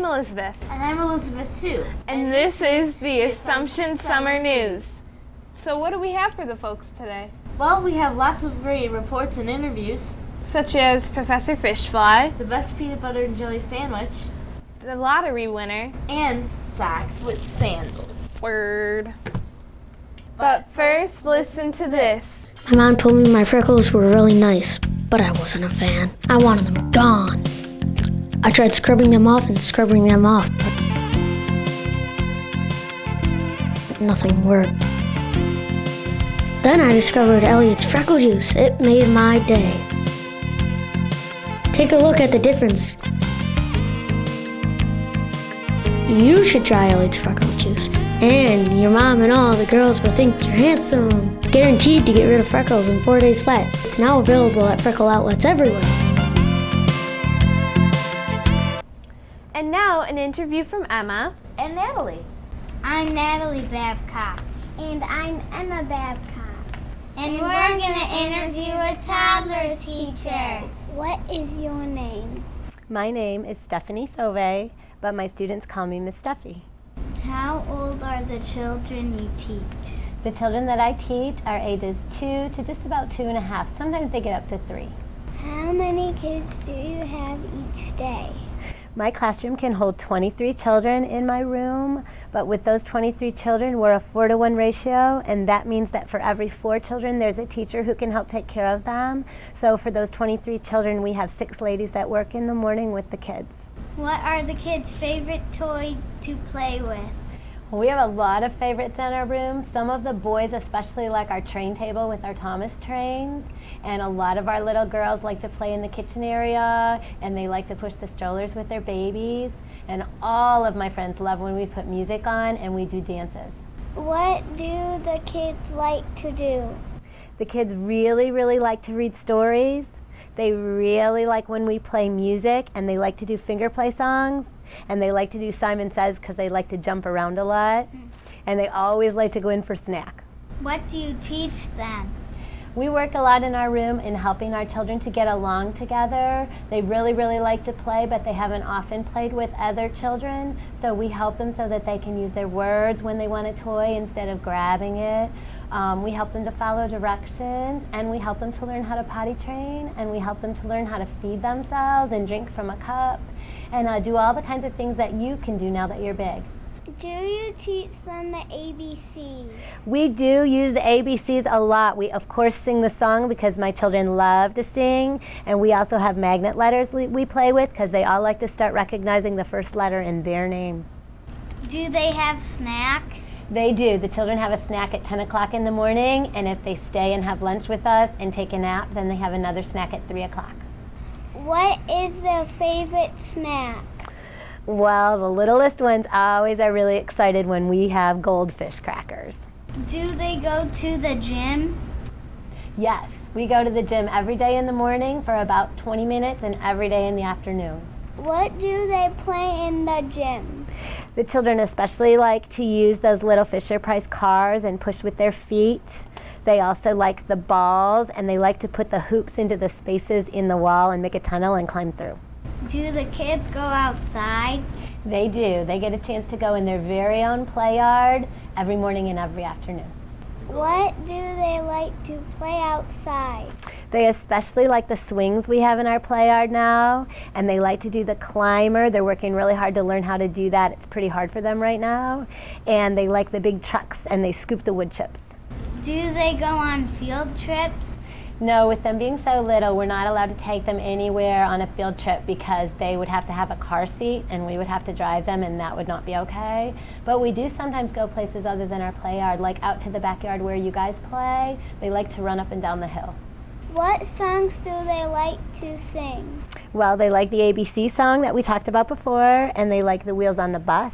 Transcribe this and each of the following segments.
Elizabeth. And I'm Elizabeth too. And this is the Assumption Summer News. So what do we have for the folks today? Well, we have lots of great reports and interviews. Such as Professor Fishfly, The best peanut butter and jelly sandwich. the lottery winner, And socks with sandals. word. But first, listen to this. My mom told me my freckles were really nice, but I wasn't a fan. I wanted them gone. I tried scrubbing them off and scrubbing them off, but nothing worked. Then I discovered Elliot's Freckle Juice. It made my day. Take a look at the difference. You should try Elliot's Freckle Juice. And your mom and all the girls will think you're handsome. Guaranteed to get rid of freckles in 4 days flat. It's now available at freckle outlets everywhere. And now, an interview from Emma. And Natalie. I'm Natalie Babcock. And I'm Emma Babcock. And we're going to interview a toddler teacher. What is your name? My name is Stephanie Sauve, but my students call me Miss Steffi. How old are the children you teach? The children that I teach are ages 2 to just about 2.5. Sometimes they get up to 3. How many kids do you have each day? My classroom can hold 23 children in my room, but with those 23 children, we're a 4-to-1 ratio, and that means that for every 4 children, there's a teacher who can help take care of them. So for those 23 children, we have 6 ladies that work in the morning with the kids. What are the kids' favorite toy to play with? We have a lot of favorites in our room. Some of the boys especially like our train table with our Thomas trains, and a lot of our little girls like to play in the kitchen area, and they like to push the strollers with their babies. And all of my friends love when we put music on and we do dances. What do the kids like to do? The kids really, really like to read stories. They really like when we play music, and they like to do finger play songs. And they like to do Simon Says because they like to jump around a lot. And they always like to go in for snack. What do you teach them? We work a lot in our room in helping our children to get along together. They really, really like to play, but they haven't often played with other children. So we help them so that they can use their words when they want a toy instead of grabbing it. We help them to follow directions, and we help them to learn how to potty train, and we help them to learn how to feed themselves and drink from a cup, and do all the kinds of things that you can do now that you're big. Do you teach them the ABCs? We do use the ABCs a lot. We of course sing the song because my children love to sing, and we also have magnet letters we play with because they all like to start recognizing the first letter in their name. Do they have snack? They do. The children have a snack at 10 o'clock in the morning, and if they stay and have lunch with us and take a nap, then they have another snack at 3 o'clock. What is their favorite snack? Well, the littlest ones always are really excited when we have goldfish crackers. Do they go to the gym? Yes, we go to the gym every day in the morning for about 20 minutes and every day in the afternoon. What do they play in the gym? The children especially like to use those little Fisher-Price cars and push with their feet. They also like the balls, and they like to put the hoops into the spaces in the wall and make a tunnel and climb through. Do the kids go outside? They do. They get a chance to go in their very own play yard every morning and every afternoon. What do they like to play outside? They especially like the swings we have in our play yard now, and they like to do the climber. They're working really hard to learn how to do that. It's pretty hard for them right now. And they like the big trucks, and they scoop the wood chips. Do they go on field trips? No, with them being so little, we're not allowed to take them anywhere on a field trip because they would have to have a car seat and we would have to drive them, and that would not be okay. But we do sometimes go places other than our play yard, like out to the backyard where you guys play. They like to run up and down the hill. What songs do they like to sing? Well, they like the ABC song that we talked about before, and they like the Wheels on the Bus.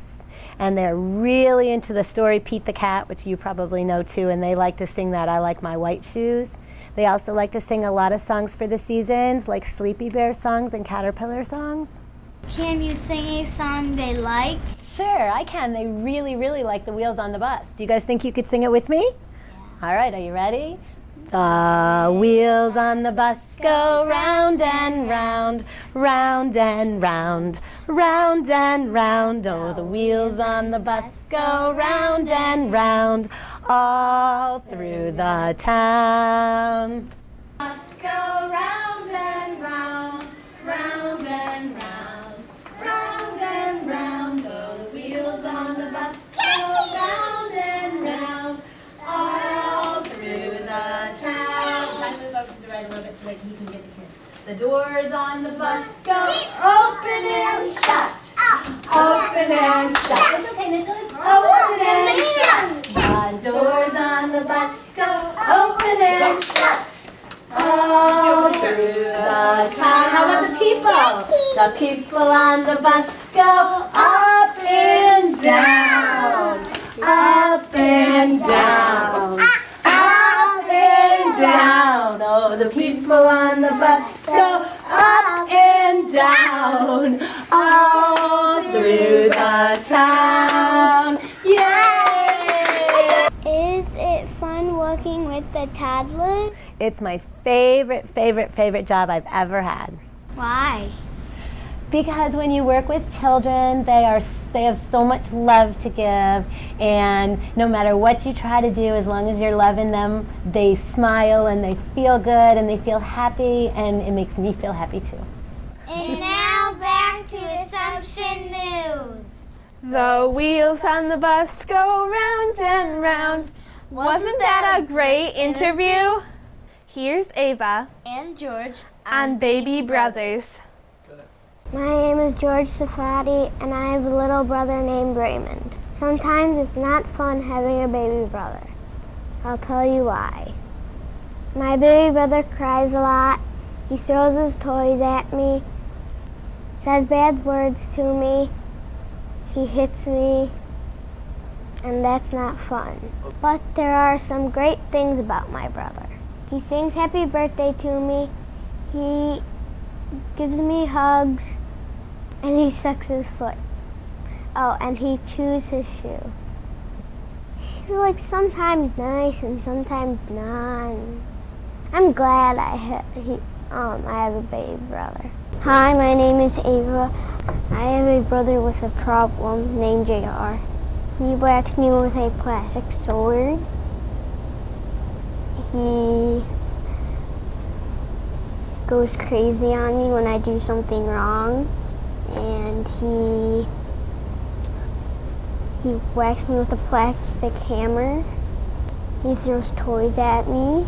And they're really into the story Pete the Cat, which you probably know too, and they like to sing that I Like My White Shoes. They also like to sing a lot of songs for the seasons, like Sleepy Bear songs and Caterpillar songs. Can you sing a song they like? Sure, I can. They really, really like the Wheels on the Bus. Do you guys think you could sing it with me? Yeah. All right, are you ready? The wheels on the bus go round and round, round and round, round and round. Oh, the wheels on the bus go round and round, all through the town. Bus go round and round, round and round, round and round. Those wheels on the bus go round and round, all through the town. Try to move over to the right a little bit so that you can get it here. The doors on the bus go open and shut. Open and shut. It's okay, Nicholas. Open and shut. The doors on the bus go open and shut. All through the town. How about the people? The people on the bus go up and down. Up and down. Up and down. Oh, the people on the bus go up and down. All through the town. Yay! Is it fun working with the toddlers? It's my favorite job I've ever had. Why? Because when you work with children, they have so much love to give, and no matter what you try to do, as long as you're loving them, they smile and they feel good and they feel happy, and it makes me feel happy too. And now back to Assumption News. The wheels on the bus go round and round. Wasn't that a great interview? Here's Ava And George. on Baby Brothers. My name is George Safadi, and I have a little brother named Raymond. Sometimes it's not fun having a baby brother. I'll tell you why. My baby brother cries a lot. He throws his toys at me, says bad words to me, he hits me, and that's not fun. But there are some great things about my brother. He sings happy birthday to me, he gives me hugs, and he sucks his foot. Oh, and he chews his shoe. He's like sometimes nice and sometimes not. I'm glad I have a baby brother. Hi, my name is Ava. I have a brother with a problem named JR. He whacks me with a plastic sword. He goes crazy on me when I do something wrong, and he whacks me with a plastic hammer. He throws toys at me.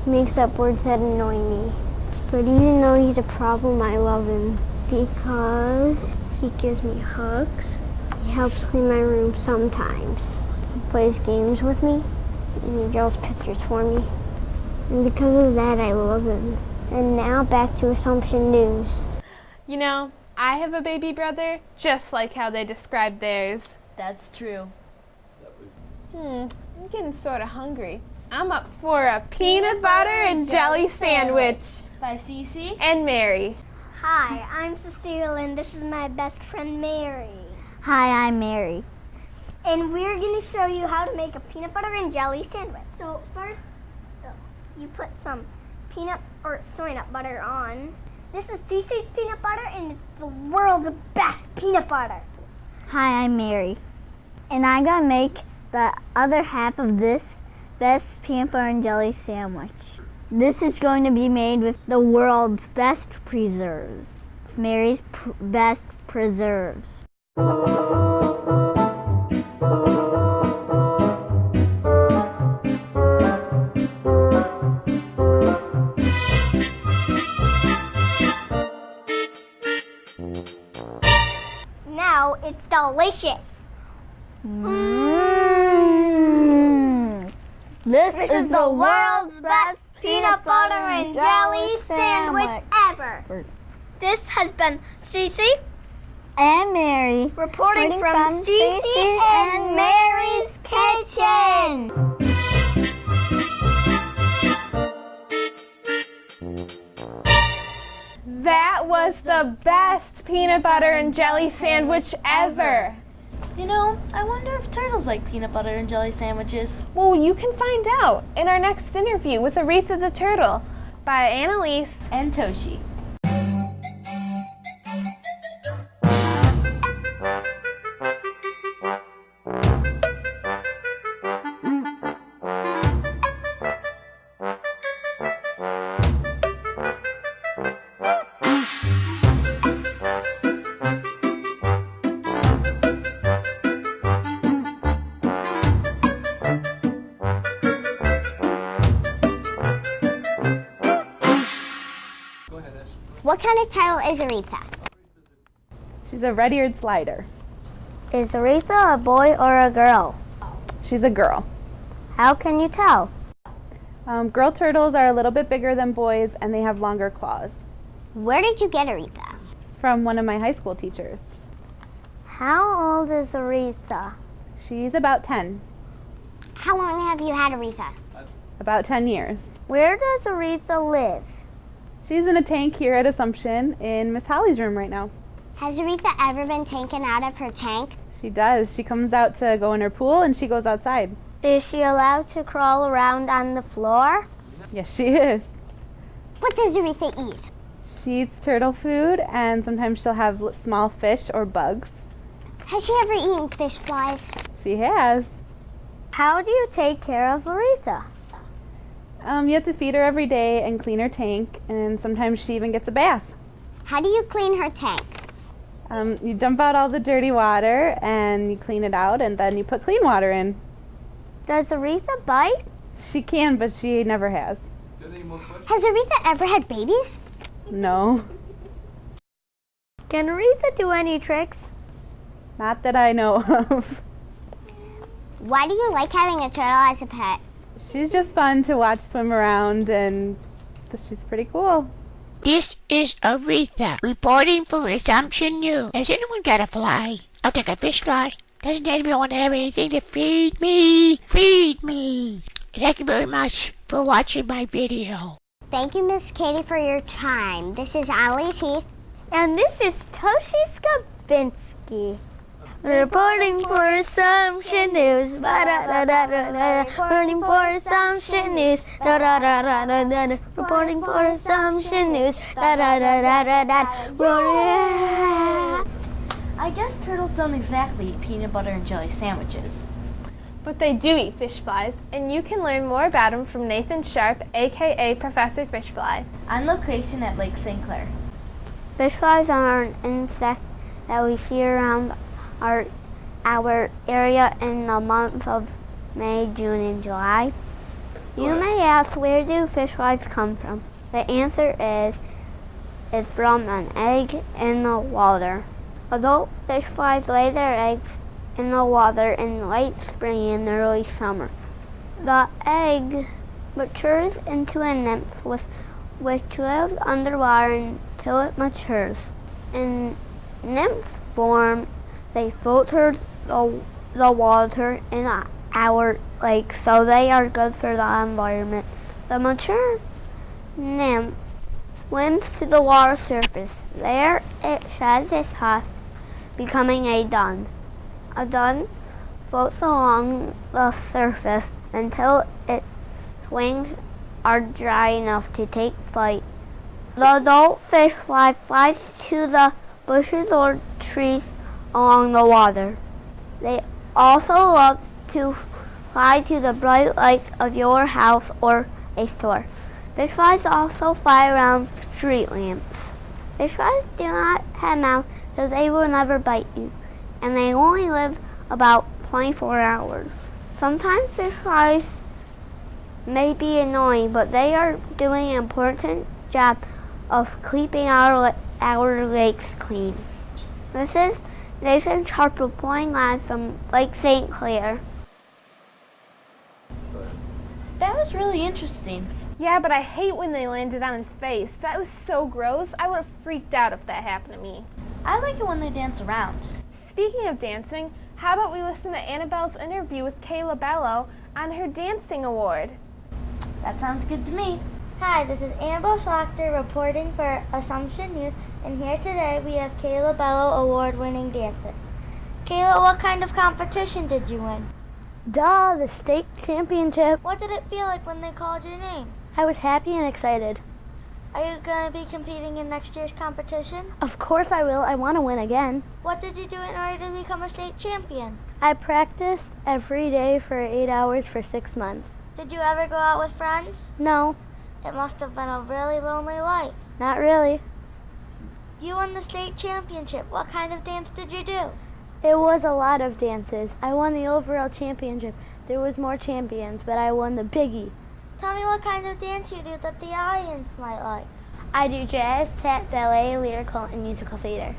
He makes up words that annoy me. But even though he's a problem, I love him because he gives me hugs. He helps clean my room sometimes. He plays games with me, and he draws pictures for me. And because of that, I love him. And now back to Assumption News. You know, I have a baby brother just like how they described theirs. That's true. I'm getting sort of hungry. I'm up for a peanut butter and jelly sandwich. By Cece. And Mary. Hi, I'm Cecile, and this is my best friend Mary. Hi, I'm Mary. And we're going to show you how to make a peanut butter and jelly sandwich. So first, you put some peanut or soy nut butter on. This is Cece's peanut butter, and it's the world's best peanut butter. Hi, I'm Mary. And I'm going to make the other half of this best peanut butter and jelly sandwich. This is going to be made with the world's best preserves. Mary's best preserves. Now it's delicious. This is the world's best peanut butter and jelly sandwich ever. This has been Cece and Mary reporting from Cece and Mary's kitchen. That was the best peanut butter and jelly sandwich ever. You know, I wonder if turtles like peanut butter and jelly sandwiches. Well, you can find out in our next interview with Aretha the Turtle by Annalise And Toshi. What kind of turtle is Aretha? She's a red-eared slider. Is Aretha a boy or a girl? She's a girl. How can you tell? Girl turtles are a little bit bigger than boys and they have longer claws. Where did you get Aretha? From one of my high school teachers. How old is Aretha? She's about 10. How long have you had Aretha? About 10 years. Where does Aretha live? She's in a tank here at Assumption in Miss Holly's room right now. Has Aretha ever been taken out of her tank? She does. She comes out to go in her pool and she goes outside. Is she allowed to crawl around on the floor? Yes, she is. What does Aretha eat? She eats turtle food and sometimes she'll have small fish or bugs. Has she ever eaten fish flies? She has. How do you take care of Aretha? You have to feed her every day and clean her tank, and sometimes she even gets a bath. How do you clean her tank? You dump out all the dirty water and you clean it out, and then you put clean water in. Does Aretha bite? She can, but she never has. Has Aretha ever had babies? No, Can Aretha do any tricks? not that I know of. Why do you like having a turtle as a pet? She's just fun to watch swim around, and she's pretty cool. This is Aretha reporting for Assumption News. Has anyone got a fly? I'll take a fish fly. Doesn't anyone have anything to feed me? Feed me! Thank you very much for watching my video. Thank you, Miss Katie, for your time. This is Annalise Heath. And this is Toshi Skabinski. Reporting for Assumption News. Reporting for Assumption News. Reporting for Assumption News. I guess turtles don't exactly eat peanut butter and jelly sandwiches. But they do eat fish flies, and you can learn more about them from Nathan Sharp, aka Professor Fishfly. On location at Lake St. Clair. Fish flies are an insect that we see around our area in the months of May, June, and July. You may ask, where do fish flies come from? The answer is from an egg in the water. Adult fish flies lay their eggs in the water in late spring and early summer. The egg matures into a nymph which lives underwater until it matures. In nymph form, they filter the water in our lake, so they are good for the environment. The mature nymph swims to the water surface. There it sheds its husk, becoming a dun. A dun floats along the surface until its wings are dry enough to take flight. The adult fish flies to the bushes or trees along the water. They also love to fly to the bright lights of your house or a store. Fish flies also fly around street lamps. Fish flies do not have mouths, so they will never bite you, and they only live about 24 hours. Sometimes fish flies may be annoying, but they are doing an important job of keeping our lakes clean. This is Nathan Sharp reporting live from Lake St. Clair. That was really interesting. Yeah, but I hate when they landed on his face. That was so gross. I would have freaked out if that happened to me. I like it when they dance around. Speaking of dancing, how about we listen to Annabelle's interview with Kayla Bello on her dancing award? That sounds good to me. Hi, this is Annabelle Schlachter reporting for Assumption News, and here today we have Kayla Bello, award-winning dancer. Kayla, what kind of competition did you win? Duh, the state championship. What did it feel like when they called your name? I was happy and excited. Are you going to be competing in next year's competition? Of course I will. I want to win again. What did you do in order to become a state champion? I practiced every day for 8 hours for 6 months. Did you ever go out with friends? No, It must have been a really lonely life. not really. You won the state championship. What kind of dance did you do? It was a lot of dances. I won the overall championship. There was more champions, but I won the biggie. Tell me what kind of dance you do that the audience might like. I do jazz, tap, ballet, lyrical, and musical theater.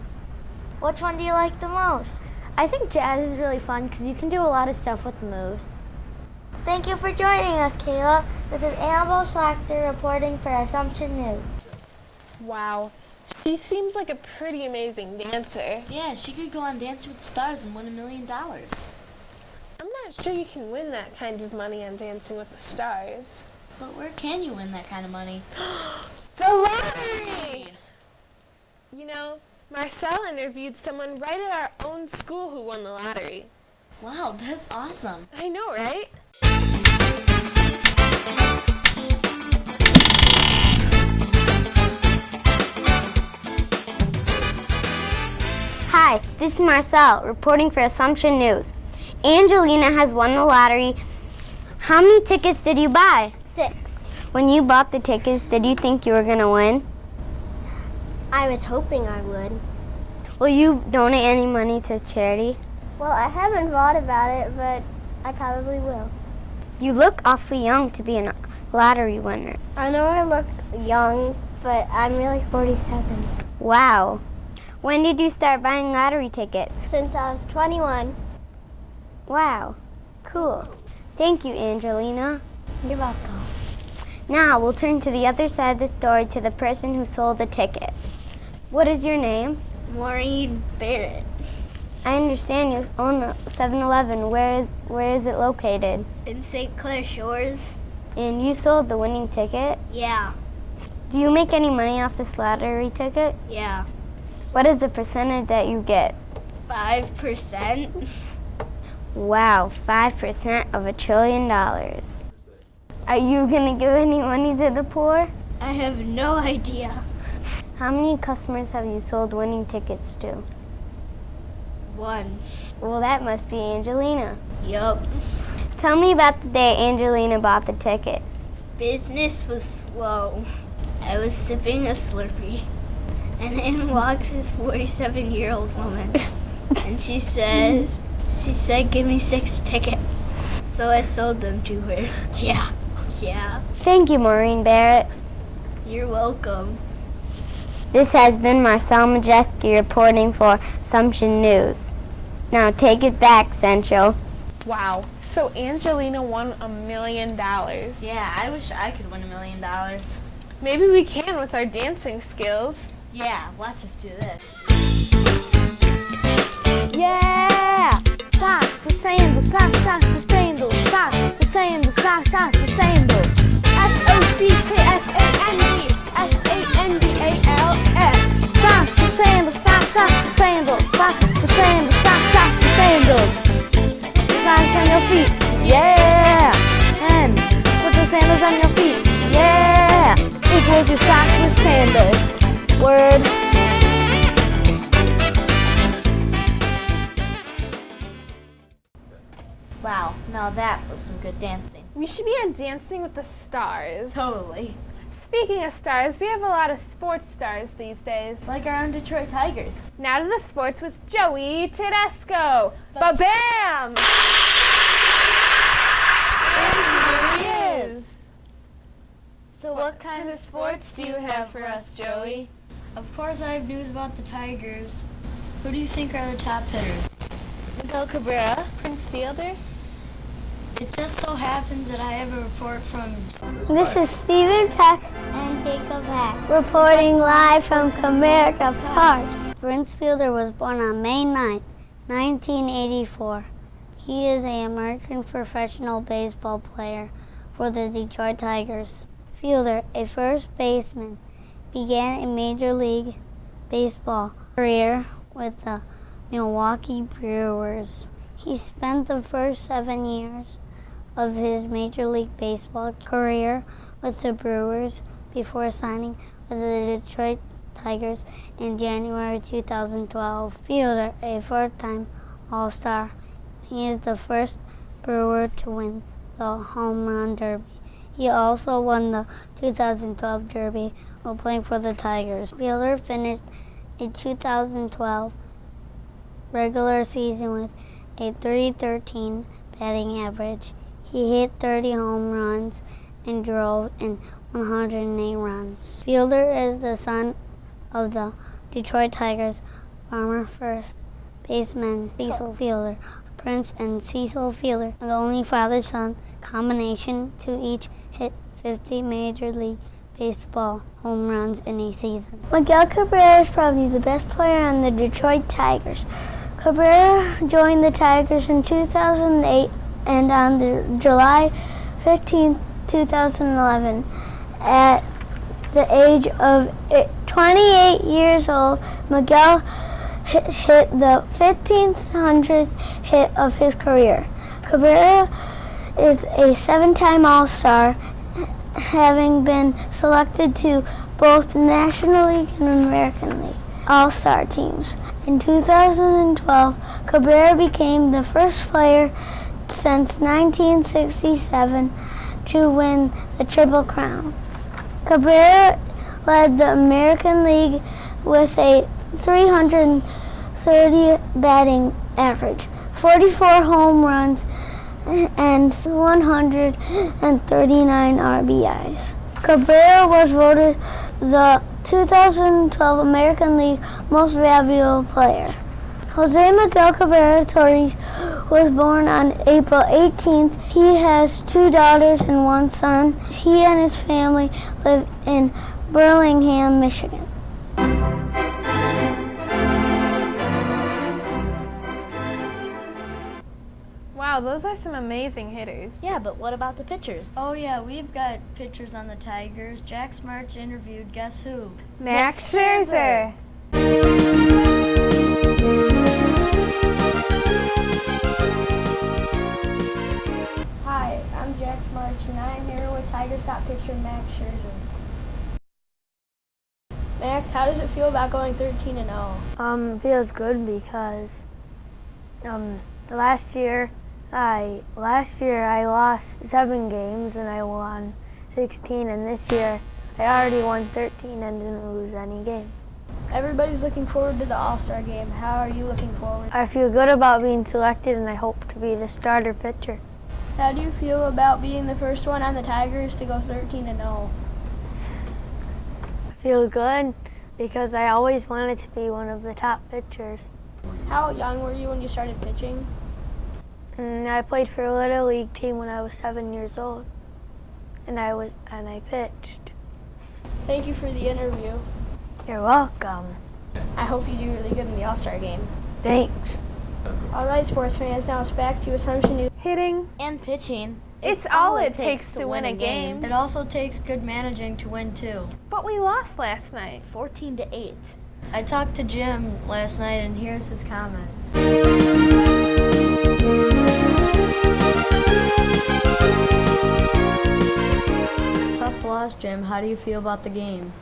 Which one do you like the most? I think jazz is really fun because you can do a lot of stuff with the moves. Thank you for joining us, Kayla. This is Annabelle Schlachter reporting for Assumption News. Wow. She seems like a pretty amazing dancer. Yeah, she could go on Dancing with the Stars and win $1 million. I'm not sure you can win that kind of money on Dancing with the Stars. But where can you win that kind of money? The lottery! You know, Marcel interviewed someone right at our own school who won the lottery. Wow, that's awesome. I know, right? Hi, this is Marcel reporting for Assumption News. Angelina has won the lottery. How many tickets did you buy? 6. When you bought the tickets, did you think you were going to win? I was hoping I would. Will you donate any money to charity? Well, I haven't thought about it, but I probably will. You look awfully young to be a lottery winner. I know I look young, but I'm really 47. Wow. When did you start buying lottery tickets? Since I was 21. Wow. Cool. Thank you, Angelina. You're welcome. Now we'll turn to the other side of the story to the person who sold the ticket. What is your name? Maureen Barrett. I understand you own a 7-Eleven. Where is it located? In St. Clair Shores? And you sold the winning ticket? Yeah. Do you make any money off this lottery ticket? Yeah. What is the percentage that you get? 5%? Wow, 5% of $1 trillion. Are you going to give any money to the poor? I have no idea. How many customers have you sold winning tickets to? 1. Well, that must be Angelina. Yup. Tell me about the day Angelina bought the ticket. Business was slow. I was sipping a Slurpee. And in walks this 47-year-old woman. And she said, give me 6 tickets. So I sold them to her. Yeah. Thank you, Maureen Barrett. You're welcome. This has been Marcel Majeski reporting for Assumption News. Now take it back, Central. Wow. So Angelina won $1 million. Yeah, I wish I could win $1 million. Maybe we can with our dancing skills. Yeah, watch us do this. Yeah! Socks with sandals, socks with sandals, socks with sandals, socks with sandals. SOCKSAND, SANDALS. Socks with sandals, socks with sandals, socks with sandals, socks with sandals. Socks on your feet, yeah! And put the sandals on your feet, yeah! Equals your socks with sandals. Word. Wow, now that was some good dancing. We should be on Dancing with the Stars. Totally. Speaking of stars, we have a lot of sports stars these days. Like our own Detroit Tigers. Now to the sports with Joey Tedesco. Ba-bam! And here he is. So what kind of sports do you have for us, Joey? Of course I have news about the Tigers. Who do you think are the top hitters? Miguel Cabrera, Prince Fielder. It just so happens that I have a report from... This is Stephen Peck And Jacob Hack. reporting live from Comerica Park. Prince Fielder was born on May 9, 1984. He is an American professional baseball player for the Detroit Tigers. Fielder, a first baseman, began a Major League Baseball career with the Milwaukee Brewers. He spent the first 7 years of his Major League Baseball career with the Brewers before signing with the Detroit Tigers in January 2012. Fielder, a four-time All-Star. He is the first Brewer to win the Home Run Derby. He also won the 2012 Derby while playing for the Tigers. Fielder finished a 2012 regular season with a .313 batting average. He hit 30 home runs and drove in 108 runs. Fielder is the son of the Detroit Tigers former first baseman Cecil Fielder. Prince and Cecil Fielder are the only father-son combination to each hit 50 Major League Baseball home runs in a season. Miguel Cabrera is probably the best player on the Detroit Tigers. Cabrera joined the Tigers in 2008, and on July 15, 2011, at the age of 28 years old, Miguel hit the 1,500th hit of his career. Cabrera is a 7-time All-Star, having been selected to both National League and American League All-Star teams. In 2012, Cabrera became the first player since 1967 to win the Triple Crown. Cabrera led the American League with a .330 batting average, 44 home runs, and 139 RBIs. Cabrera was voted the 2012 American League Most Valuable Player. Jose Miguel Cabrera Torres was born on April 18th. He has 2 daughters and 1 son. He and his family live in Burlingame, Michigan. Wow, those are some amazing hitters. Yeah, but what about the pitchers? Oh yeah, we've got pictures on the Tigers. Jack Smart's interviewed guess who? Max Scherzer. Hi, I'm Jack Smart, and I'm here with Tigers top pitcher Max Scherzer. Max, how does it feel about going 13-0? Feels good because last year I lost 7 games and I won 16, and this year I already won 13 and didn't lose any games. Everybody's looking forward to the All-Star game. How are you looking forward? I feel good about being selected, and I hope to be the starter pitcher. How do you feel about being the first one on the Tigers to go 13-0? I feel good because I always wanted to be one of the top pitchers. How young were you when you started pitching? I played for a little league team when I was 7 years old, and I pitched. Thank you for the interview. You're welcome. I hope you do really good in the All-Star game. Thanks. All right, sports fans, now it's back to Assumption News. Hitting. And pitching. It's all it takes to win a game. It also takes good managing to win too. But we lost last night. 14-8. I talked to Jim last night, and here's his comments. Tough loss, Jim. How do you feel about the game?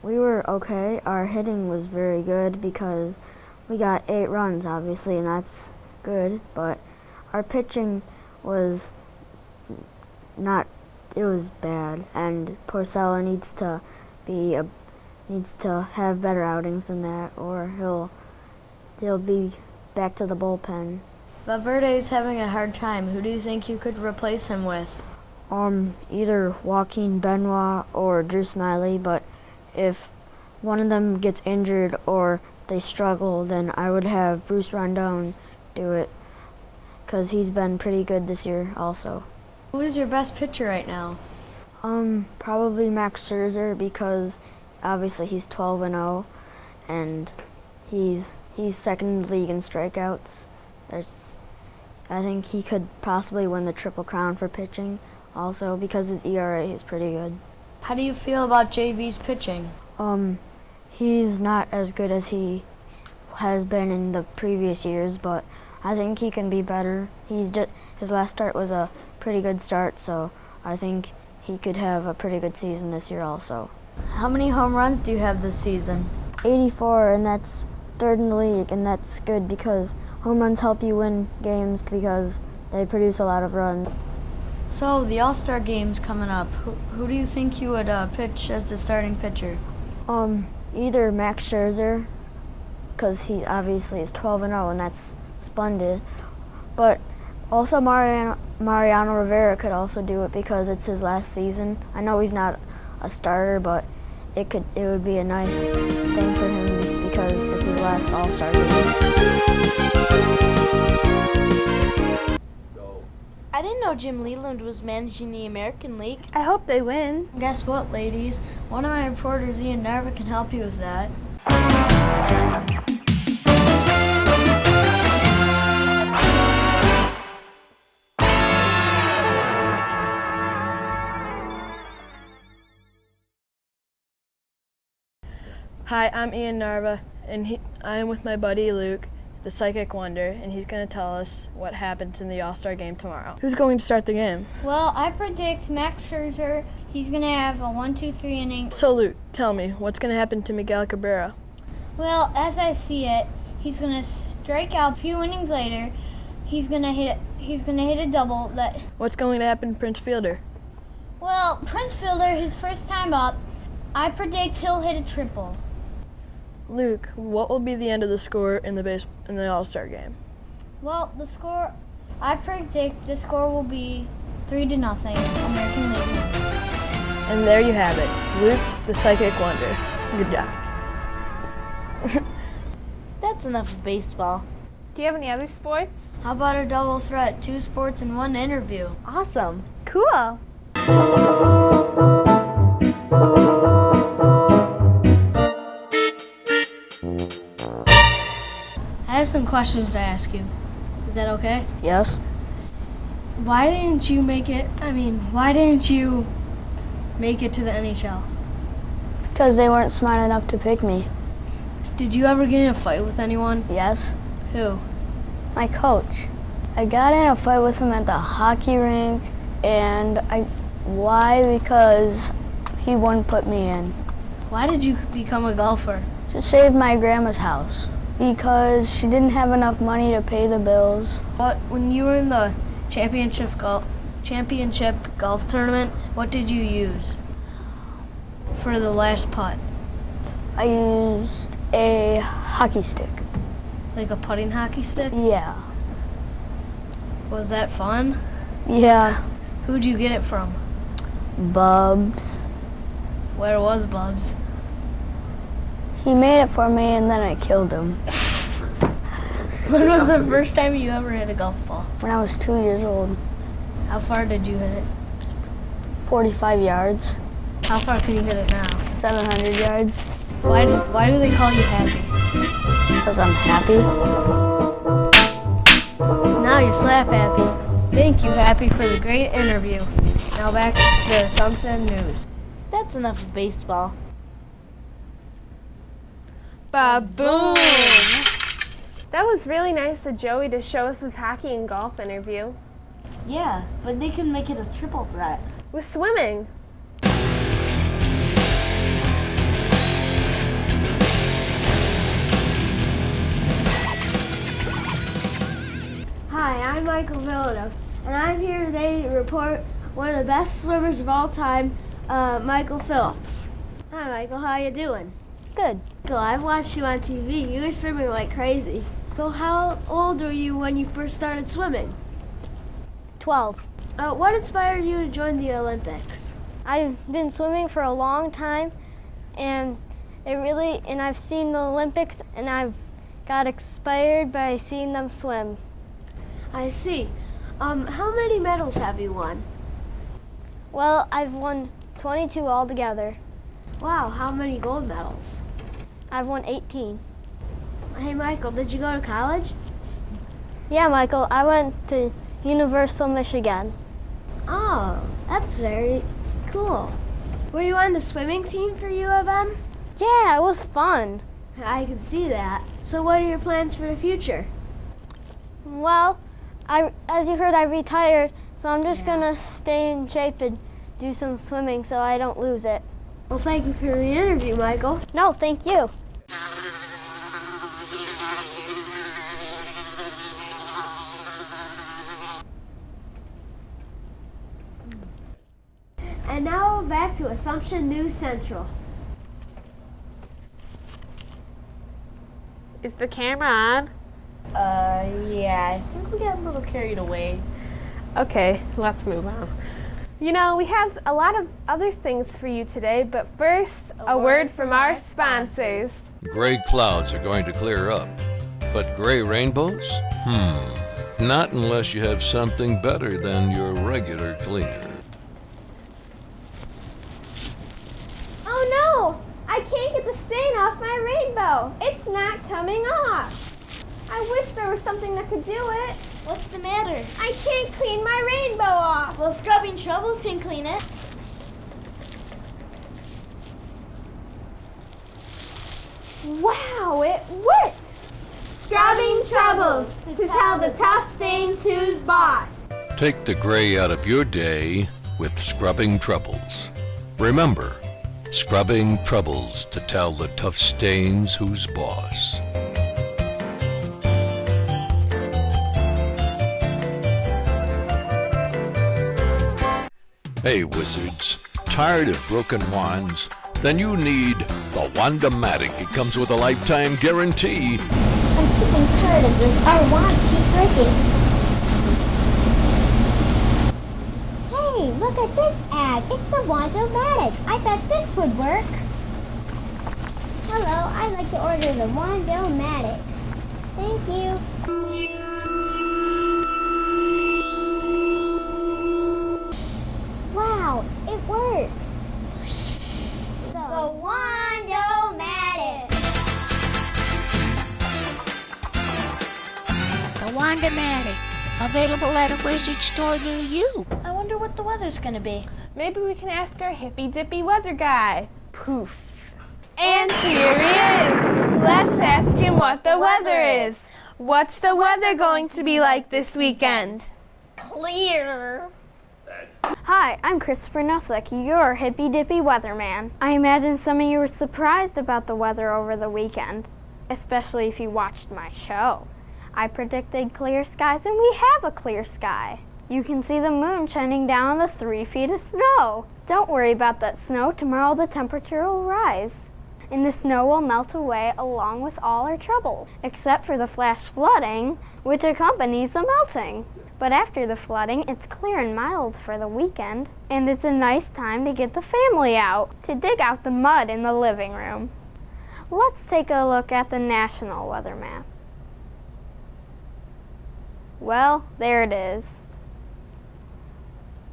We were okay. Our hitting was very good because we got 8 runs, obviously, and that's good. But our pitching was not. It was bad, and Porcello needs to have better outings than that, or he'll be back to the bullpen. Valverde's having a hard time. Who do you think you could replace him with? Either Joaquin Benoit or Drew Smiley, but if one of them gets injured or they struggle, then I would have Bruce Rondon do it, because he's been pretty good this year also. Who is your best pitcher right now? Probably Max Scherzer, because obviously he's 12-0, and he's second in the league in strikeouts. I think he could possibly win the Triple Crown for pitching also, because his ERA is pretty good. How do you feel about JV's pitching? He's not as good as he has been in the previous years, but I think he can be better. His last start was a pretty good start, so I think he could have a pretty good season this year also. How many home runs do you have this season? 84, and that's third in the league, and that's good because home runs help you win games because they produce a lot of runs. So the All-Star game's coming up. Who do you think you would pitch as the starting pitcher? Either Max Scherzer, because he obviously is 12-0, and that's splendid. But also Mariano Rivera could also do it because it's his last season. I know he's not a starter, but it would be a nice thing for him because it's his last All-Star game. I didn't know Jim Leland was managing the American League. I hope they win. Guess what, ladies? One of my reporters, Ian Narva, can help you with that. Hi, I'm Ian Narva, and I am with my buddy Luke, the Psychic Wonder, and he's going to tell us what happens in the All-Star game tomorrow. Who's going to start the game? Well, I predict Max Scherzer. He's going to have a 1-2-3 inning. So Luke, tell me, what's going to happen to Miguel Cabrera? Well, as I see it, he's going to strike out a few innings later. He's going to hit a double. What's going to happen to Prince Fielder? Well, Prince Fielder, his first time up, I predict he'll hit a triple. Luke, what will be the end of the score in the All-Star game? Well, I predict the score will be 3-0, American League wins. And there you have it, Luke, the Psychic Wonder. Good job. That's enough of baseball. Do you have any other sports? How about a double threat, 2 sports and 1 interview? Awesome. Cool. I have some questions to ask you. Is that okay? Yes. Why didn't you make it to the NHL? Because they weren't smart enough to pick me. Did you ever get in a fight with anyone? Yes. Who? My coach. I got in a fight with him at the hockey rink, and why? Because he wouldn't put me in. Why did you become a golfer? To save my grandma's house. Because she didn't have enough money to pay the bills. When you were in the championship golf tournament, what did you use for the last putt? I used a hockey stick. Like a putting hockey stick? Yeah. Was that fun? Yeah. Who'd you get it from? Bubs. Where was Bubs? He made it for me and then I killed him. When was the first time you ever hit a golf ball? When I was 2 years old. How far did you hit it? 45 yards. How far can you hit it now? 700 yards. Why do they call you Happy? Because I'm happy. Now you're slap happy. Thank you, Happy, for the great interview. Now back to the Thompson News. That's enough of baseball. Ba-boom! That was really nice of Joey to show us his hockey and golf interview. Yeah, but they can make it a triple threat. With swimming. Hi, I'm Michael Villanov, and I'm here today to report one of the best swimmers of all time, Michael Phillips. Hi, Michael. How you doing? Good. So I've watched you on TV. You were swimming like crazy. So how old were you when you first started swimming? 12. What inspired you to join the Olympics? I've been swimming for a long time, and I've seen the Olympics, and I've got inspired by seeing them swim. I see. How many medals have you won? Well, I've won 22 altogether. Wow, how many gold medals? I've won 18. Hey, Michael, did you go to college? Yeah, Michael, I went to Universal Michigan. Oh, that's very cool. Were you on the swimming team for U of M? Yeah, it was fun. I can see that. So what are your plans for the future? Well, as you heard, I retired, so I'm just gonna stay in shape and do some swimming so I don't lose it. Well, thank you for the interview, Michael. No, thank you. And now back to Assumption News Central. Is the camera on? Yeah, I think we got a little carried away. Okay, let's move on. You know, we have a lot of other things for you today, but first, a word from our sponsors. Gray clouds are going to clear up, but gray rainbows? Not unless you have something better than your regular cleaner. Oh no! I can't get the stain off my rainbow. It's not coming off. I wish there was something that could do it. What's the matter? I can't clean my rainbow off. Well, Scrubbing Troubles can clean it. Wow, it works! Scrubbing Troubles, to tell the tough stains who's boss. Take the gray out of your day with Scrubbing Troubles. Remember, Scrubbing Troubles to tell the tough stains who's boss. Hey wizards, tired of broken wands? Then you need the Wand-O-Matic. It comes with a lifetime guarantee. I'm sick and tired of this. Our wands keep breaking. Hey, look at this ad. It's the Wand-O-Matic. I bet this would work. Hello, I'd like to order the Wand-O-Matic. Thank you. Wow, it works. The Wand-O-Matic. The Wand-O-Matic. Available at a wizard store near you. I wonder what the weather's gonna be. Maybe we can ask our hippy dippy weather guy. Poof. And here he is. Let's ask him what the weather is. What's the weather going to be like this weekend? Clear. Hi, I'm Christopher Nosek, your hippy dippy weatherman. I imagine some of you were surprised about the weather over the weekend, especially if you watched my show. I predicted clear skies, and we have a clear sky. You can see the moon shining down on the 3 feet of snow. Don't worry about that snow. Tomorrow the temperature will rise, and the snow will melt away along with all our troubles, except for the flash flooding, which accompanies the melting. But after the flooding, it's clear and mild for the weekend, and it's a nice time to get the family out, to dig out the mud in the living room. Let's take a look at the national weather map. Well, there it is.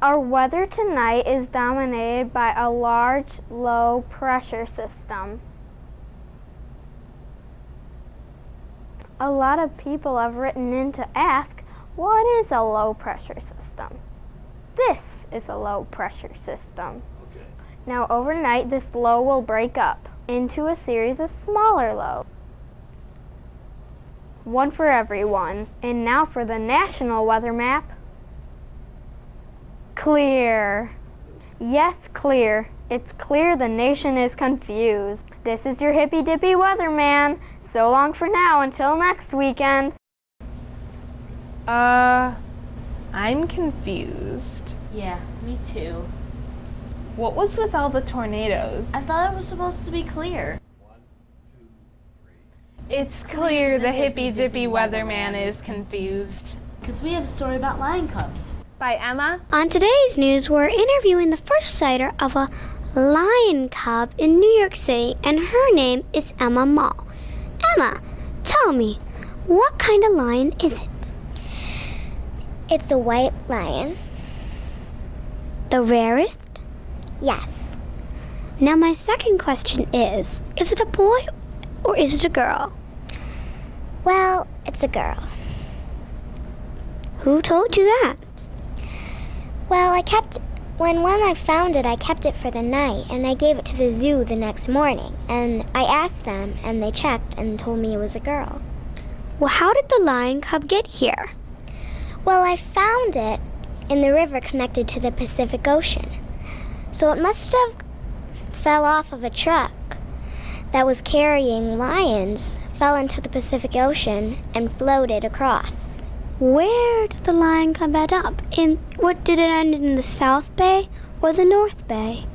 Our weather tonight is dominated by a large, low pressure system. A lot of people have written in to ask, what is a low pressure system? This is a low pressure system. Okay. Now overnight this low will break up into a series of smaller lows. One for everyone. And now for the national weather map. Clear. Yes, clear. It's clear the nation is confused. This is your hippy dippy weatherman. So long for now until next weekend. I'm confused. Yeah, me too. What was with all the tornadoes? I thought it was supposed to be clear. It's clear the hippy dippy weatherman is confused. Because we have a story about lion cubs. By Emma. On today's news, we're interviewing the first sighter of a lion cub in New York City, and her name is Emma Mall. Emma, tell me, what kind of lion is it? It's a white lion. The rarest? Yes. Now my second question is it a boy or is it a girl? Well, it's a girl. Who told you that? Well, I kept When I found it, I kept it for the night, and I gave it to the zoo the next morning. And I asked them, and they checked and told me it was a girl. Well, how did the lion cub get here? Well, I found it in the river connected to the Pacific Ocean. So it must have fell off of a truck that was carrying lions, fell into the Pacific Ocean, and floated across. Where did the lion cub end up? Did it end in the South Bay or the North Bay?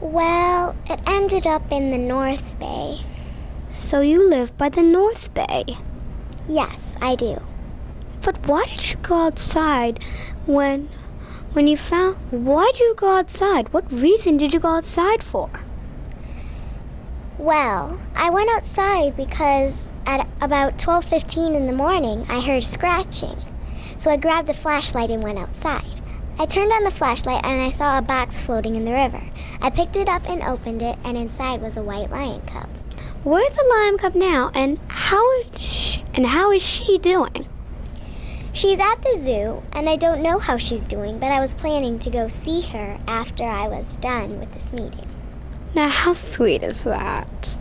Well, it ended up in the North Bay. So you live by the North Bay? Yes, I do. But why did you go outside why'd you go outside? What reason did you go outside for? Well, I went outside because at about 12:15 in the morning, I heard scratching. So I grabbed a flashlight and went outside. I turned on the flashlight and I saw a box floating in the river. I picked it up and opened it, and inside was a white lion cub. Where's the lion cub now, and how is she doing? She's at the zoo, and I don't know how she's doing, but I was planning to go see her after I was done with this meeting. Now, how sweet is that?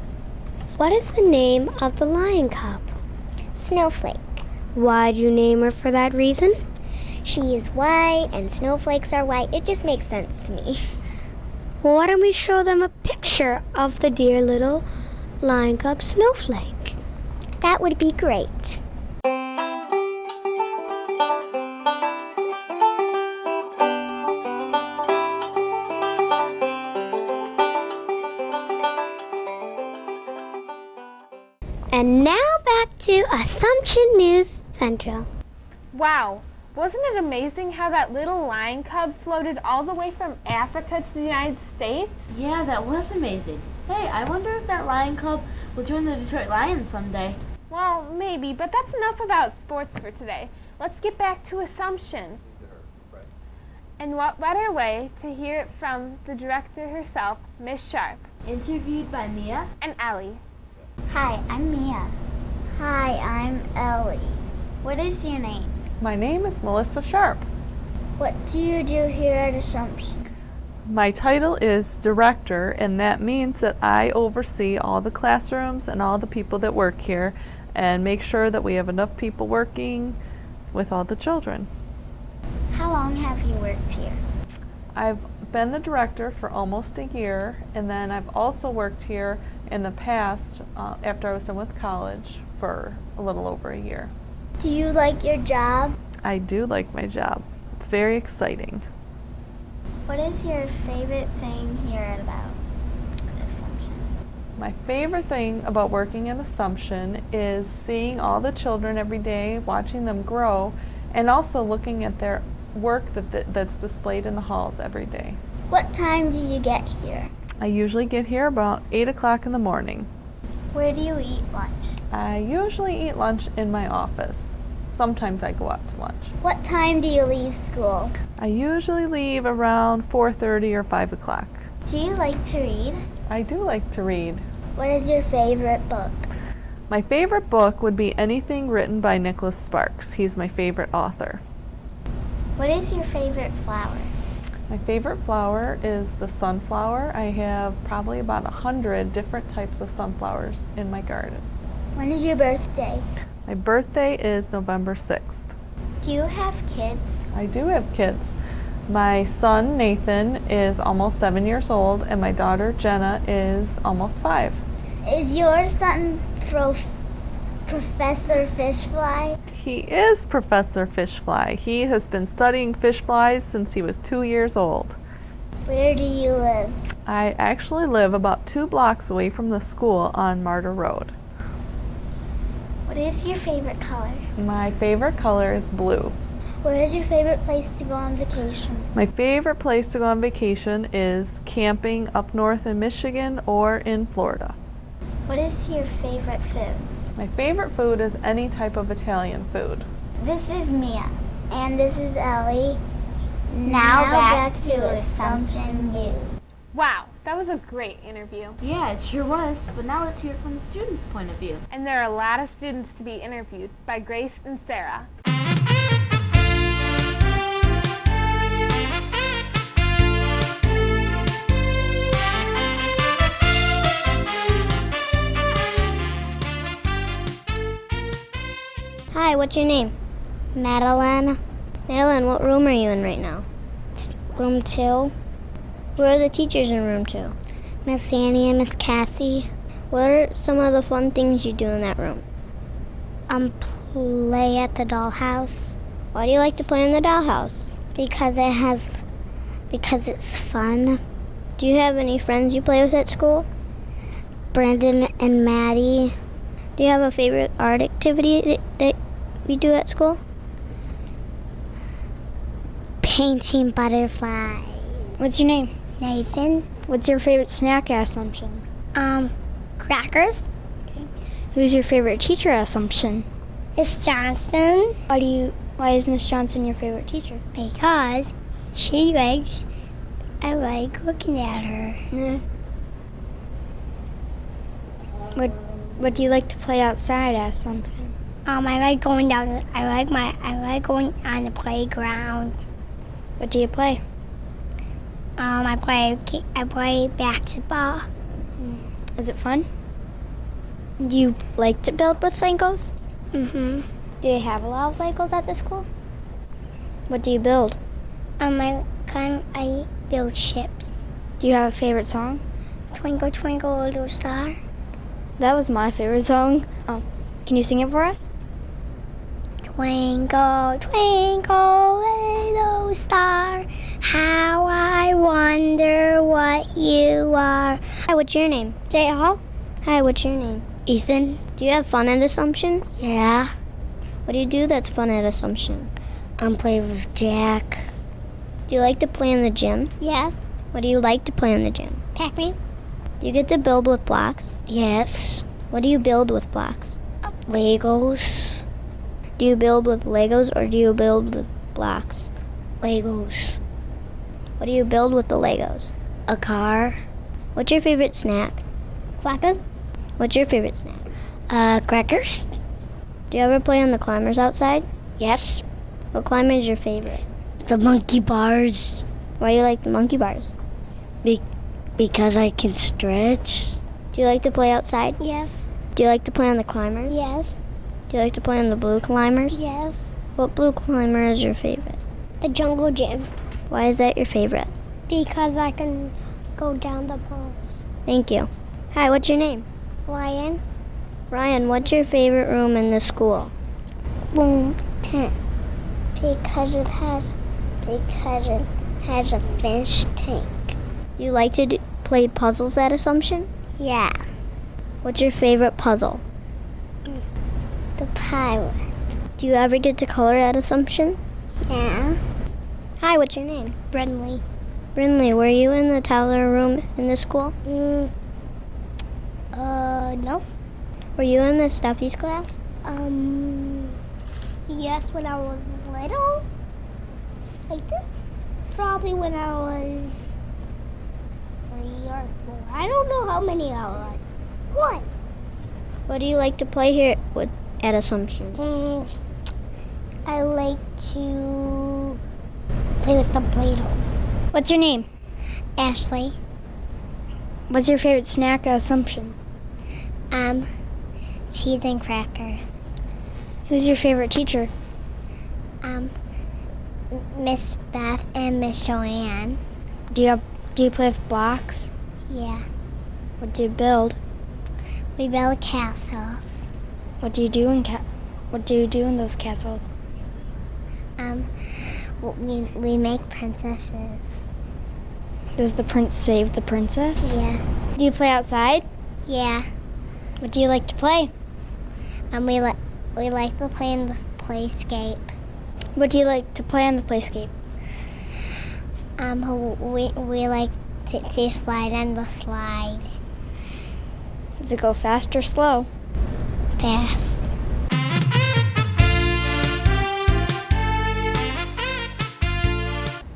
What is the name of the lion cub? Snowflake. Why'd you name her for that reason? She is white, and snowflakes are white. It just makes sense to me. Well, why don't we show them a picture of the dear little lion cub Snowflake? That would be great. And now back to Assumption News Central. Wow, wasn't it amazing how that little lion cub floated all the way from Africa to the United States? Yeah, that was amazing. Hey, I wonder if that lion cub will join the Detroit Lions someday. Well, maybe, but that's enough about sports for today. Let's get back to Assumption. And what better way to hear it from the director herself, Miss Sharp. Interviewed by Mia and Ellie. Hi, I'm Mia. Hi, I'm Ellie. What is your name? My name is Melissa Sharp. What do you do here at Assumption? My title is director, and that means that I oversee all the classrooms and all the people that work here and make sure that we have enough people working with all the children. How long have you worked here? I've been the director for almost a year, and then I've also worked here in the past after I was done with college for a little over a year. Do you like your job? I do like my job. It's very exciting. What is your favorite thing here about Assumption? My favorite thing about working at Assumption is seeing all the children every day, watching them grow, and also looking at their work that's displayed in the halls every day. What time do you get here? I usually get here about 8 o'clock in the morning. Where do you eat lunch? I usually eat lunch in my office. Sometimes I go out to lunch. What time do you leave school? I usually leave around 4:30 or 5 o'clock. Do you like to read? I do like to read. What is your favorite book? My favorite book would be anything written by Nicholas Sparks. He's my favorite author. What is your favorite flower? My favorite flower is the sunflower. I have probably about 100 different types of sunflowers in my garden. When is your birthday? My birthday is November 6th. Do you have kids? I do have kids. My son Nathan is almost 7 years old, and my daughter Jenna is almost 5. Is your son Professor Fishfly? He is Professor Fishfly. He has been studying fish flies since he was 2 years old. Where do you live? I actually live about 2 blocks away from the school on Martyr Road. What is your favorite color? My favorite color is blue. Where is your favorite place to go on vacation? My favorite place to go on vacation is camping up north in Michigan or in Florida. What is your favorite food? My favorite food is any type of Italian food. This is Mia. And this is Ellie. Now back to Assumption U. Wow, that was a great interview. Yeah, it sure was. But now let's hear from the students' point of view. And there are a lot of students to be interviewed by Grace and Sarah. Hi, what's your name? Madeline. Madeline, what room are you in right now? Room 2. Who are the teachers in room 2? Miss Annie and Miss Cassie. What are some of the fun things you do in that room? Play at the dollhouse. Why do you like to play in the dollhouse? Because it's fun. Do you have any friends you play with at school? Brandon and Maddie. Do you have a favorite art activity that we do at school? Painting butterflies. What's your name? Nathan. What's your favorite snack at Assumption? Crackers. Okay. Who's your favorite teacher at Assumption? Miss Johnson. Why is Miss Johnson your favorite teacher? Because I like looking at her. What do you like to play outside at Assumption? I like going down. I like going on the playground. What do you play? I play basketball. Is it fun? Do you like to build with Legos? Mm-hmm. Do you have a lot of Legos at the school? What do you build? I build ships. Do you have a favorite song? Twinkle, Twinkle, Little Star. That was my favorite song. Can you sing it for us? Twinkle, twinkle, little star, how I wonder what you are. Hi, what's your name? J.L. Hi, what's your name? Ethan. Do you have fun at Assumption? Yeah. What do you do that's fun at Assumption? Play with Jack. Do you like to play in the gym? Yes. What do you like to play in the gym? Pac-Man. Do you get to build with blocks? Yes. What do you build with blocks? Legos. Do you build with Legos or do you build with blocks? Legos. What do you build with the Legos? A car. What's your favorite snack? Crackers. What's your favorite snack? Crackers. Do you ever play on the climbers outside? Yes. What climber is your favorite? The monkey bars. Why do you like the monkey bars? Because I can stretch. Do you like to play outside? Yes. Do you like to play on the climbers? Yes. Do you like to play on the blue climbers? Yes. What blue climber is your favorite? The jungle gym. Why is that your favorite? Because I can go down the poles. Thank you. Hi, what's your name? Ryan. Ryan, what's your favorite room in the school? Room 10. Because it has a fish tank. Do you like to play puzzles at Assumption? Yeah. What's your favorite puzzle? The pirate. Do you ever get to color at Assumption? Yeah. Hi, what's your name? Brinley. Brinley, were you in the toddler room in the school? No. Were you in Miss Duffy's class? Yes, when I was little. Like this. Probably when I was 3 or 4. I don't know how many I was. What? What do you like to play here at Assumption? I like to play with the Play-Doh. What's your name? Ashley. What's your favorite snack at Assumption? Cheese and crackers. Who's your favorite teacher? Miss Beth and Miss Joanne. Do you play with blocks? Yeah. What do you build? We build castles. What do you do in those castles? We make princesses. Does the prince save the princess? Yeah. Do you play outside? Yeah. What do you like to play? We like to play in the playscape. What do you like to play on the playscape? We like to slide on the slide. Does it go fast or slow? Fast.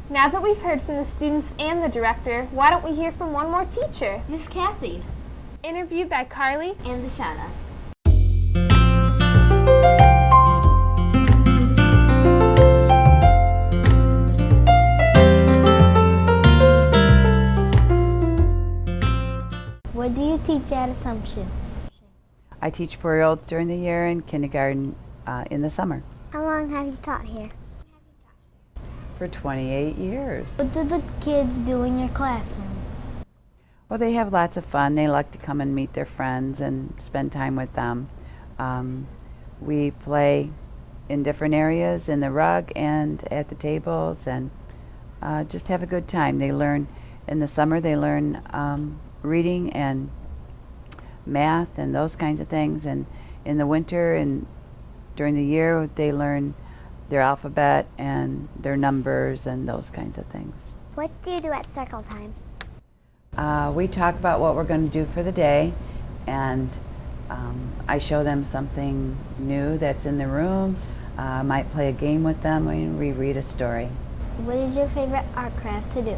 Now that we've heard from the students and the director, why don't we hear from one more teacher? Miss Kathy. Interviewed by Carly and Deshana. Assumption? I teach 4-year-olds during the year and kindergarten in the summer. How long have you taught here? For 28 years. What do the kids do in your classroom? Well, they have lots of fun. They like to come and meet their friends and spend time with them. We play in different areas, in the rug and at the tables, and just have a good time. They learn, in the summer they learn reading and math and those kinds of things, and in the winter and during the year they learn their alphabet and their numbers and those kinds of things. What do you do at circle time? We talk about what we're going to do for the day, and I show them something new that's in the room. Might play a game with them, and we read a story. What is your favorite art craft to do?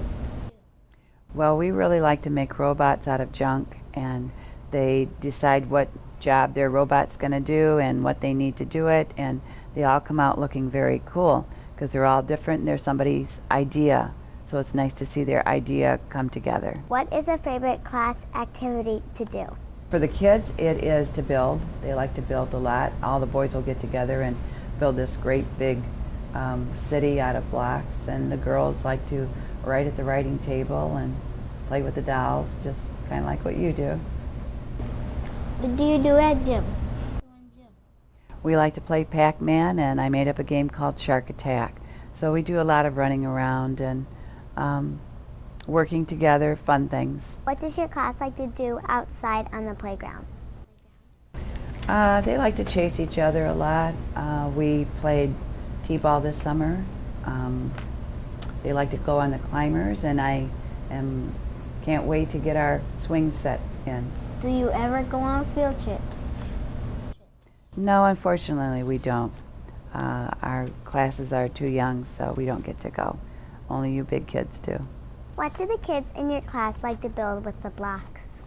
Well, we really like to make robots out of junk, and they decide what job their robot's going to do and what they need to do it, and they all come out looking very cool because they're all different and they're somebody's idea. So it's nice to see their idea come together. What is a favorite class activity to do? For the kids, it is to build. They like to build a lot. All the boys will get together and build this great big city out of blocks, and the girls like to write at the writing table and play with the dolls, just kind of like what you do. What do you do at gym? We like to play Pac-Man, and I made up a game called Shark Attack. So we do a lot of running around and working together, fun things. What does your class like to do outside on the playground? They like to chase each other a lot. We played t-ball this summer. They like to go on the climbers, and I can't wait to get our swing set in. Do you ever go on field trips? No, unfortunately we don't. Our classes are too young, so we don't get to go. Only you big kids do. What do the kids in your class like to build with the blocks?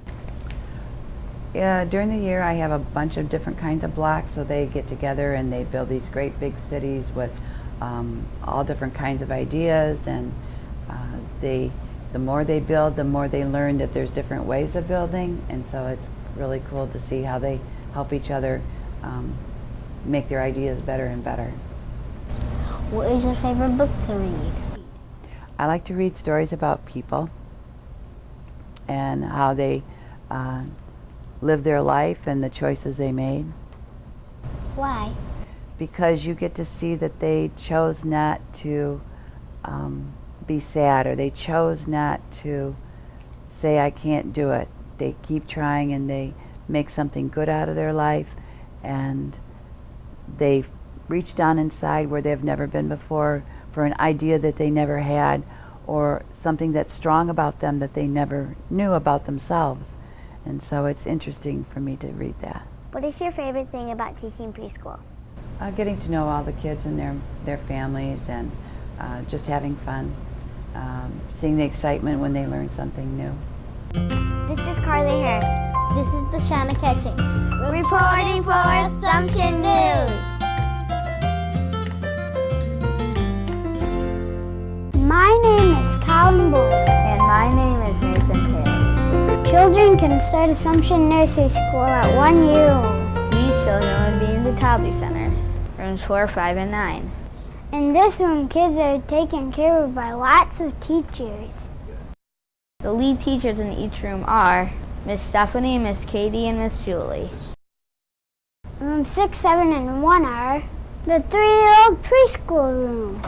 Yeah, during the year I have a bunch of different kinds of blocks, so they get together and they build these great big cities with all different kinds of ideas, and the more they build, the more they learn that there's different ways of building, and so it's really cool to see how they help each other make their ideas better and better. What is your favorite book to read? I like to read stories about people and how they live their life and the choices they made. Why? Because you get to see that they chose not to be sad, or they chose not to say, I can't do it. They keep trying and they make something good out of their life, and they reach down inside where they've never been before for an idea that they never had, or something that's strong about them that they never knew about themselves. And so it's interesting for me to read that. What is your favorite thing about teaching preschool? Getting to know all the kids and their families, and just having fun. Seeing the excitement when they learn something new. This is Carly Harris. This is Deshana Ketching. Reporting for Assumption News. My name is Colin Boyd. And my name is Nathan Perry. Children can start Assumption Nursery School at 1 year old. These children will be in the Toddler Center, rooms 4, 5, and 9. In this room, kids are taken care of by lots of teachers. The lead teachers in each room are Miss Stephanie, Miss Katie, and Miss Julie. Room 6, 7, and 1 are the 3-year-old preschool room.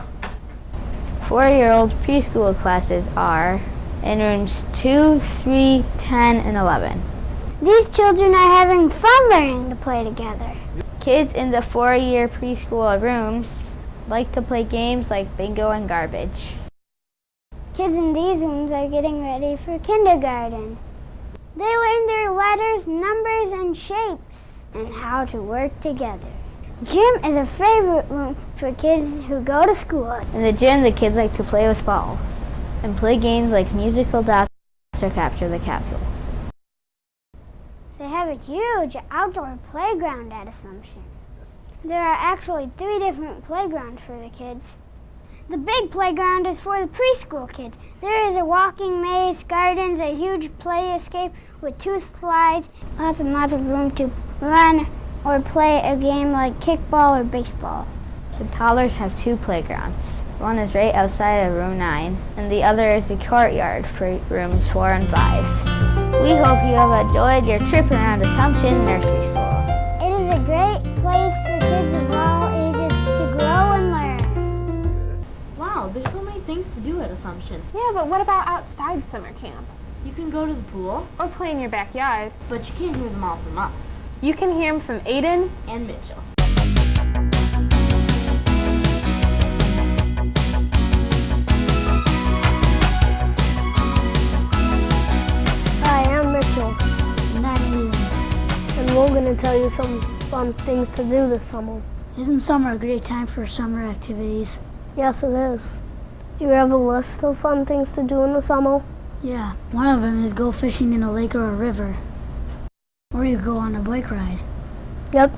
4-year-old preschool classes are in rooms 2, 3, 10, and 11. These children are having fun learning to play together. Kids in the 4-year preschool rooms like to play games like bingo and garbage. Kids in these rooms are getting ready for kindergarten. They learn their letters, numbers, and shapes, and how to work together. Gym is a favorite room for kids who go to school. In the gym, the kids like to play with balls and play games like musical dots or capture the castle. They have a huge outdoor playground at Assumption. There are actually 3 different playgrounds for the kids. The big playground is for the preschool kids. There is a walking maze, gardens, a huge play escape with 2 slides, lots and lots of room to run or play a game like kickball or baseball. The toddlers have 2 playgrounds. One is right outside of room 9, and the other is the courtyard for rooms 4 and 5. We hope you have enjoyed your trip around Assumption Nursery School. It is a great place for kids of all ages to grow and learn. Wow, there's so many things to do at Assumption. Yeah, but what about outside summer camp? You can go to the pool, Or play in your backyard. but you can't hear them all from us. You can hear them from Aiden And Mitchell. Hi, I'm Mitchell. And I'm Ian. And we're going to tell you some fun things to do this summer. Isn't summer a great time for summer activities? Yes, it is. Do you have a list of fun things to do in the summer? Yeah, one of them is go fishing in a lake or a river. Or you go on a bike ride. Yep,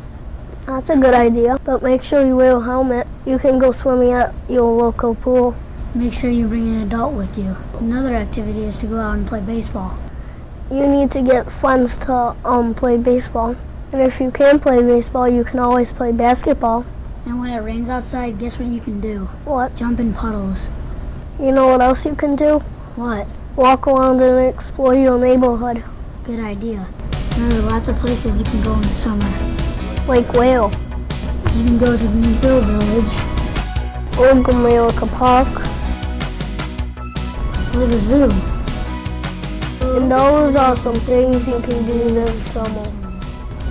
that's a good idea. But make sure you wear a helmet. You can go swimming at your local pool. Make sure you bring an adult with you. Another activity is to go out and play baseball. You need to get friends to play baseball. And if you can't play baseball, you can always play basketball. And when it rains outside, guess what you can do? What? Jump in puddles. You know what else you can do? What? Walk around and explore your neighborhood. Good idea. There are lots of places you can go in the summer. Like where? You can go to the Hill Village. Or America Park. Or the zoo. And those are some things you can do this summer.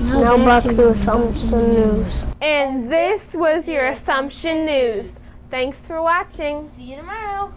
Now back to Assumption News. And this was your Assumption News. Thanks for watching. See you tomorrow.